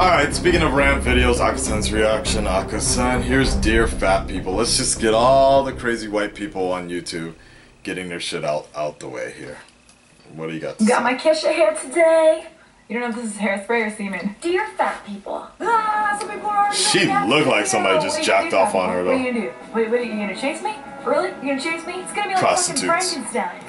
Alright, speaking of rant videos, Akasan's reaction, Akasan, here's Dear Fat People. Let's just get all the crazy white people on YouTube getting their shit out the way here. What do you got to say? Got my Kesha hair today. You don't know if this is hairspray or semen. Dear fat people. Some people are already She looked like somebody just jacked off on her though. What are you gonna do? What are you gonna chase me? Really? You gonna chase me? It's gonna be like fucking Frankenstein.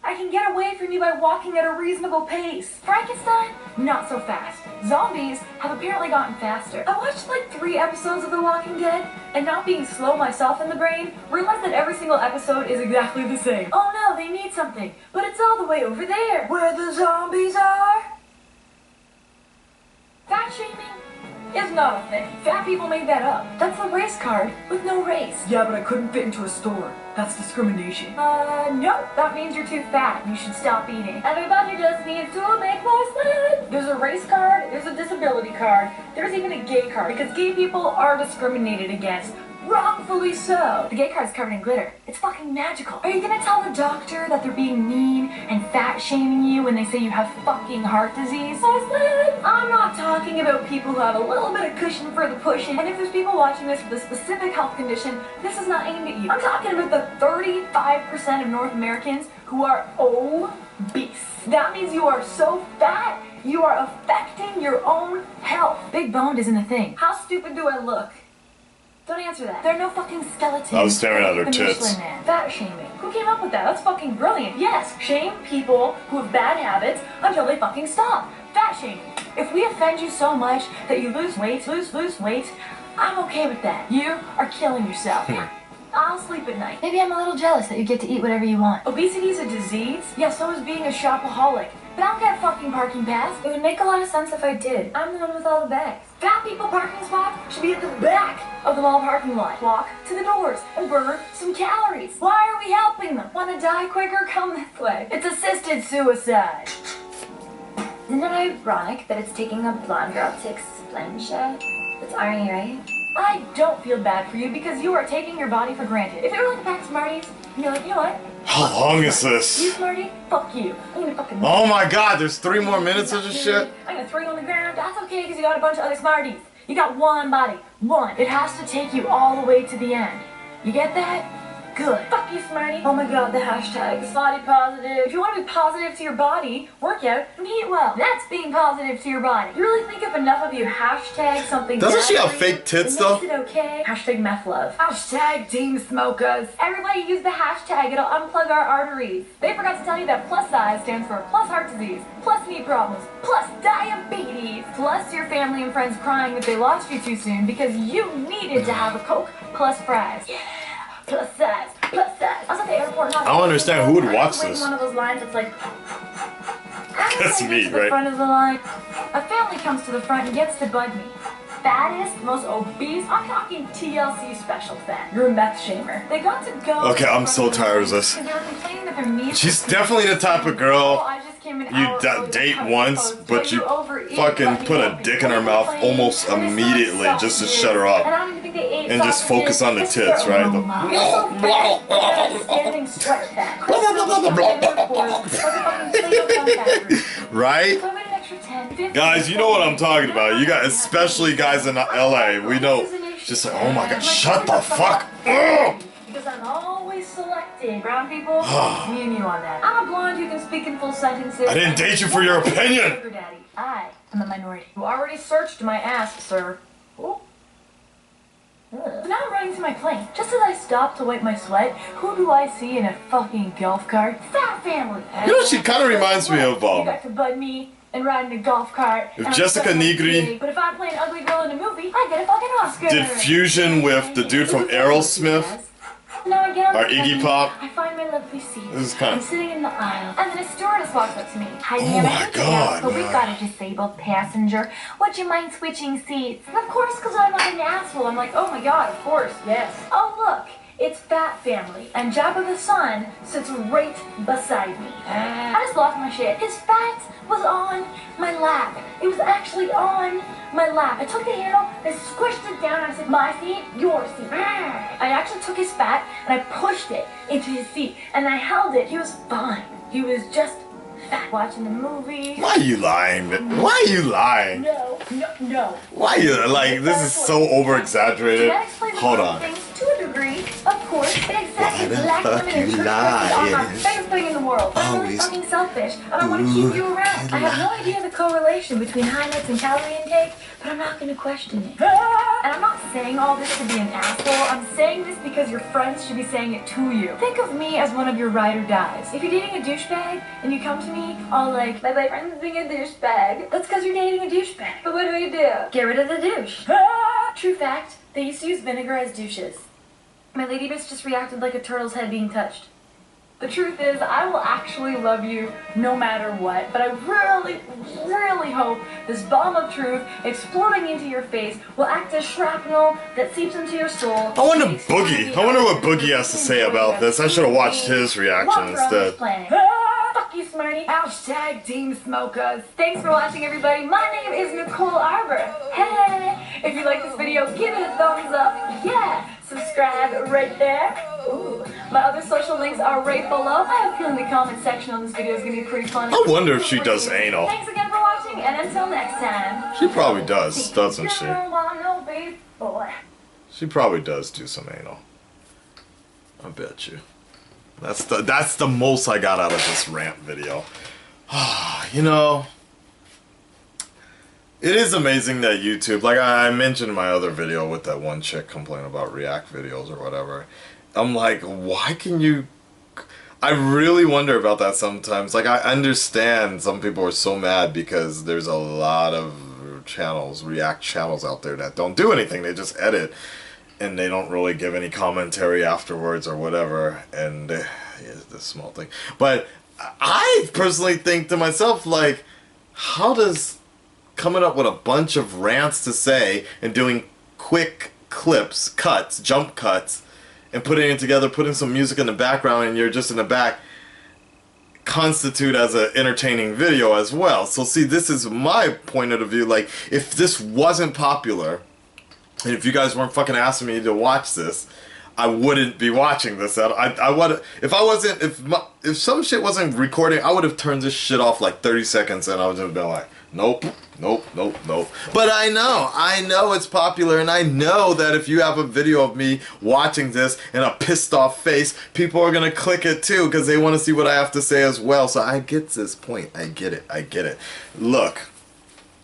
I can get away from you by walking at a reasonable pace. Frankenstein? Not so fast. Zombies have apparently gotten faster. I watched like 3 episodes of The Walking Dead, and not being slow myself in the brain, realized that every single episode is exactly the same. Oh no, they need something, but it's all the way over there, where the zombies are. Fat shaming is not a thing. Fat people made that up. That's a race card with no race. Yeah, but I couldn't fit into a store. That's discrimination. No. That means you're too fat and you should stop eating. Everybody just needs to make more sense. There's a race card, there's a disability card, there's even a gay card, because gay people are discriminated against. Wrongfully so. The gay card's covered in glitter. It's fucking magical. Are you gonna tell the doctor that they're being mean and fat shaming you when they say you have fucking heart disease? I'm not talking about people who have a little bit of cushion for the pushing. And if there's people watching this with a specific health condition, this is not aimed at you. I'm talking about the 35% of North Americans who are obese. That means you are so fat, you are affecting your own health. Big boned isn't a thing. How stupid do I look? Don't answer that. There are no fucking skeletons. I was staring at her the tits. Michelin Man. Fat shaming. Who came up with that? That's fucking brilliant. Yes, shame people who have bad habits until they fucking stop. Fat shaming. If we offend you so much that you lose weight, I'm okay with that. You are killing yourself. I'll sleep at night. Maybe I'm a little jealous that you get to eat whatever you want. Obesity is a disease? Yeah, so is being a shopaholic. But I don't get a fucking parking pass. It would make a lot of sense if I did. I'm the one with all the bags. Fat people parking spots should be at the back of the mall parking lot. Walk to the doors and burn some calories. Why are we helping them? Want to die quicker? Come this way. It's assisted suicide. Isn't it ironic that it's taking a blonde girl to explain shit? That's irony, right? I don't feel bad for you because you are taking your body for granted. If it were like a pack of Smarties, and you're like, you know what? How long is this? You Smartie? Fuck you. I'm gonna fucking... Oh my god, there's 3 more minutes of this shit? I'm gonna throw you on the ground. That's okay because you got a bunch of other Smarties. You got one body. One. It has to take you all the way to the end. You get that? Good. Fuck you, Smarty. Oh my god, the hashtags. Body positive. If you want to be positive to your body, work out and eat well. That's being positive to your body. You really think if enough of you hashtag something Doesn't she have fake tits though? Makes it okay. Hashtag meth love. Hashtag team smokers. Everybody use the hashtag. It'll unplug our arteries. They forgot to tell you that plus size stands for plus heart disease, plus knee problems, plus diabetes, plus your family and friends crying that they lost you too soon because you needed to have a Coke plus fries. Yeah. Plus size, plus size. I was at the airport. I don't understand who would watch this. One of those lines that's like. That's me, to the right? Front of the line. A family comes to the front and gets to bug me. Fattest, most obese. I'm talking TLC special fat. You're a meth shamer. They got to go. Okay, I'm so tired of this. She's definitely the type of girl you date once, but you fucking put a dick in her mouth almost immediately just to shut her up. And just focus on the tits, right? Right? Guys, you know what I'm talking about. You got, especially guys in LA, we know. Just like, oh my god, shut the fuck up! Because I'm always selecting brown people, me and you on that. I'm a blonde who can speak in full sentences. I didn't date you for your opinion! I am a minority. You already searched my ass, sir. Oh. So now I'm running to my plane. Just as I stop to wipe my sweat, who do I see in a fucking golf cart? Fat family! You know, she kind of reminds me of, You got to bud me and ride in a golf cart. If Jessica Negri but if I play an ugly girl in a movie, I get a fucking Oscar. did fusion with the dude from Aerosmith, Now I get on or Iggy Pop. I find my lovely seat. This is kind I'm of... sitting in the aisle, and then a stewardess walks up to me. Hi, Oh ma'am, my I think God, but we've man. got a disabled passenger. Would you mind switching seats? And of course, because I'm not an asshole, I'm like, oh my god, of course, yes. Oh look, it's Fat Family, and Jabba the Son sits right beside me. I just lost my shit. His fat was on my lap. It was actually on my lap. I took the handle, I squished it down, and I said, my seat, your seat. I actually took his fat, and I pushed it into his seat, and I held it. He was fine. He was just Watching the movie. Why are you lying? Why are you lying? No. Why are you, like, this is so over-exaggerated. Hold on. Things to a degree, of course, but exactly Why the black fuck women you and lying? are my favorite thing in the world. I'm really fucking selfish, and I want to keep you around. I have no idea the correlation between high notes and calorie intake, but I'm not going to question it. And I'm not saying all this to be an asshole. I'm saying this because your friends should be saying it to you. Think of me as one of your ride or dies. If you're dating a douchebag and you come to me all like, my boyfriend's being a douchebag, that's because you're dating a douchebag. But what do? Get rid of the douche. True fact, they used to use vinegar as douches. My lady bitch just reacted like a turtle's head being touched. The truth is, I will actually love you no matter what, but I really, really hope this bomb of truth exploding into your face will act as shrapnel that seeps into your soul. I wonder what Boogie has to say about this. I should have watched his reaction instead. Fuck you, Cerny. Hashtag Team Smokers. Thanks for watching, everybody. My name is Nicole Arbor. Hey! If you like this video, give it a thumbs up. Yeah! Subscribe right there. Ooh. My other social links are right below. I have a feeling the comment section on this video is going to be pretty fun. I wonder if she does anal. Thanks again for watching, and until next time. She probably does, doesn't she? Boy. She probably does do some anal. I bet you. That's the most I got out of this rant video. You know, it is amazing that YouTube, like I mentioned in my other video with that one chick complaining about React videos or whatever. I'm like, why can you... I really wonder about that sometimes. Like, I understand some people are so mad because there's a lot of channels, React channels out there that don't do anything. They just edit. And they don't really give any commentary afterwards or whatever. And yeah, this small thing. But I personally think to myself, like, how does coming up with a bunch of rants to say and doing quick clips, cuts, jump cuts, and putting it together, putting some music in the background, and you're just in the back, constitute as an entertaining video as well. So see, this is my point of view. Like, if this wasn't popular, and if you guys weren't fucking asking me to watch this, I wouldn't be watching this. I would, if some shit wasn't recording, I would have turned this shit off like 30 seconds, and I would have been like, nope. But I know it's popular, and I know that if you have a video of me watching this and a pissed off face, people are gonna click it too because they want to see what I have to say as well. So I get this point. I get it. Look,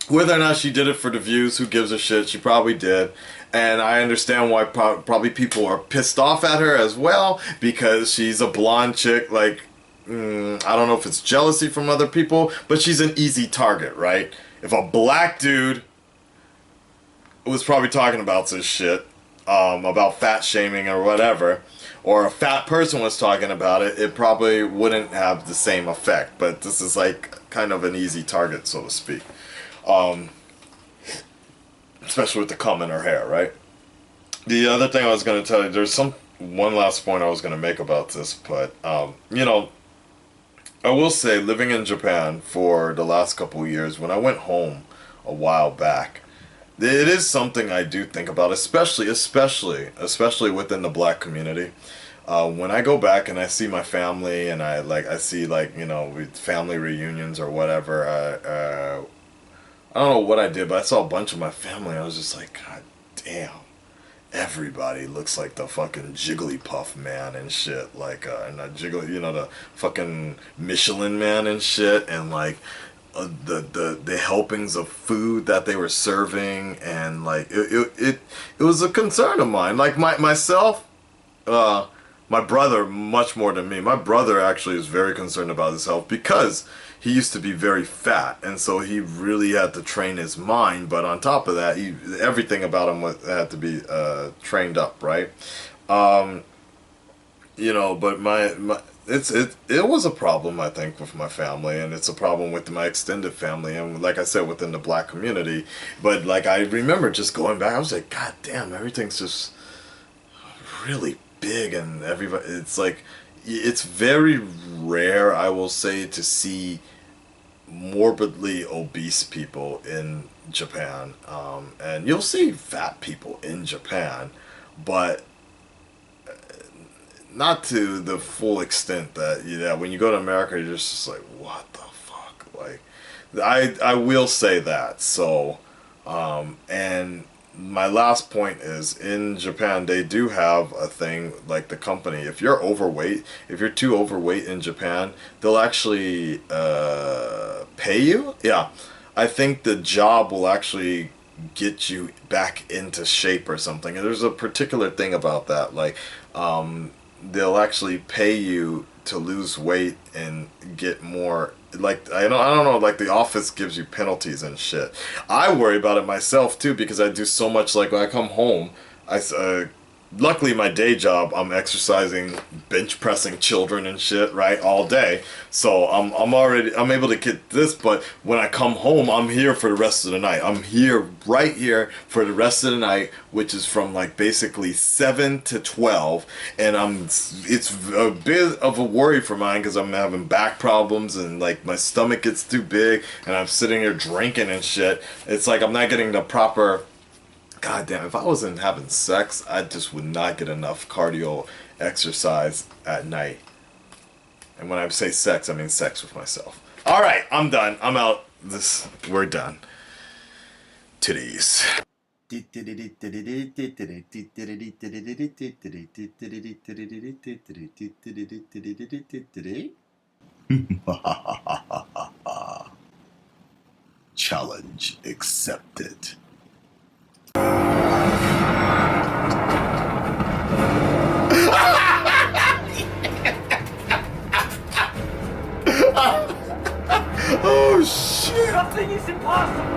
whether or not she did it for the views, who gives a shit? She probably did. And I understand why probably people are pissed off at her as well, because she's a blonde chick. Like, I don't know if it's jealousy from other people, but she's an easy target, right? If a black dude was probably talking about this shit, about fat shaming or whatever, or a fat person was talking about it, it probably wouldn't have the same effect. But this is like kind of an easy target, so to speak. Especially with the comb in her hair, right? The other thing I was going to tell you, there's one last point I was going to make about this, but, you know, I will say, living in Japan for the last couple of years, when I went home a while back, it is something I do think about, especially within the black community. When I go back and I see my family, and I see, like, you know, family reunions or whatever, I don't know what I did, but I saw a bunch of my family. I was just like, God damn. Everybody looks like the fucking Jigglypuff man and shit. Like, and not Jiggly, you know, the fucking Michelin man and shit. And like, the helpings of food that they were serving. And like, it was a concern of mine. Like, myself, my brother, much more than me. My brother actually is very concerned about his health because he used to be very fat, and so he really had to train his mind. But on top of that, everything about him had to be trained up, right? You know, but it was a problem, I think, with my family, and it's a problem with my extended family, and like I said, within the black community. But like, I remember just going back, I was like, God damn, everything's just really big, and everybody, it's like, it's very rare, I will say, to see morbidly obese people in Japan, and you'll see fat people in Japan, but not to the full extent that, when you go to America, you're just like, what the Like, I will say that. So, and my last point is, in Japan, they do have a thing, like the company, if you're overweight, if you're too overweight in Japan, they'll actually pay you. Yeah, I think the job will actually get you back into shape or something. And there's a particular thing about that, like they'll actually pay you to lose weight and get more, like, I don't know, like the office gives you penalties and shit. I worry about it myself too, because I do so much. Like when I come home, luckily my day job, I'm exercising, bench pressing children and shit, right, all day. So I'm able to get this, but when I come home, I'm here for the rest of the night. I'm here, right here for the rest of the night, which is from like basically 7 to 12, and it's a bit of a worry for mine because I'm having back problems and like my stomach gets too big and I'm sitting here drinking and shit. It's like I'm not getting the proper. God damn, if I wasn't having sex, I just would not get enough cardio exercise at night. And when I say sex, I mean sex with myself. Alright, I'm done. I'm out. We're done. Titties. Challenge accepted. Oh shit! Nothing is impossible!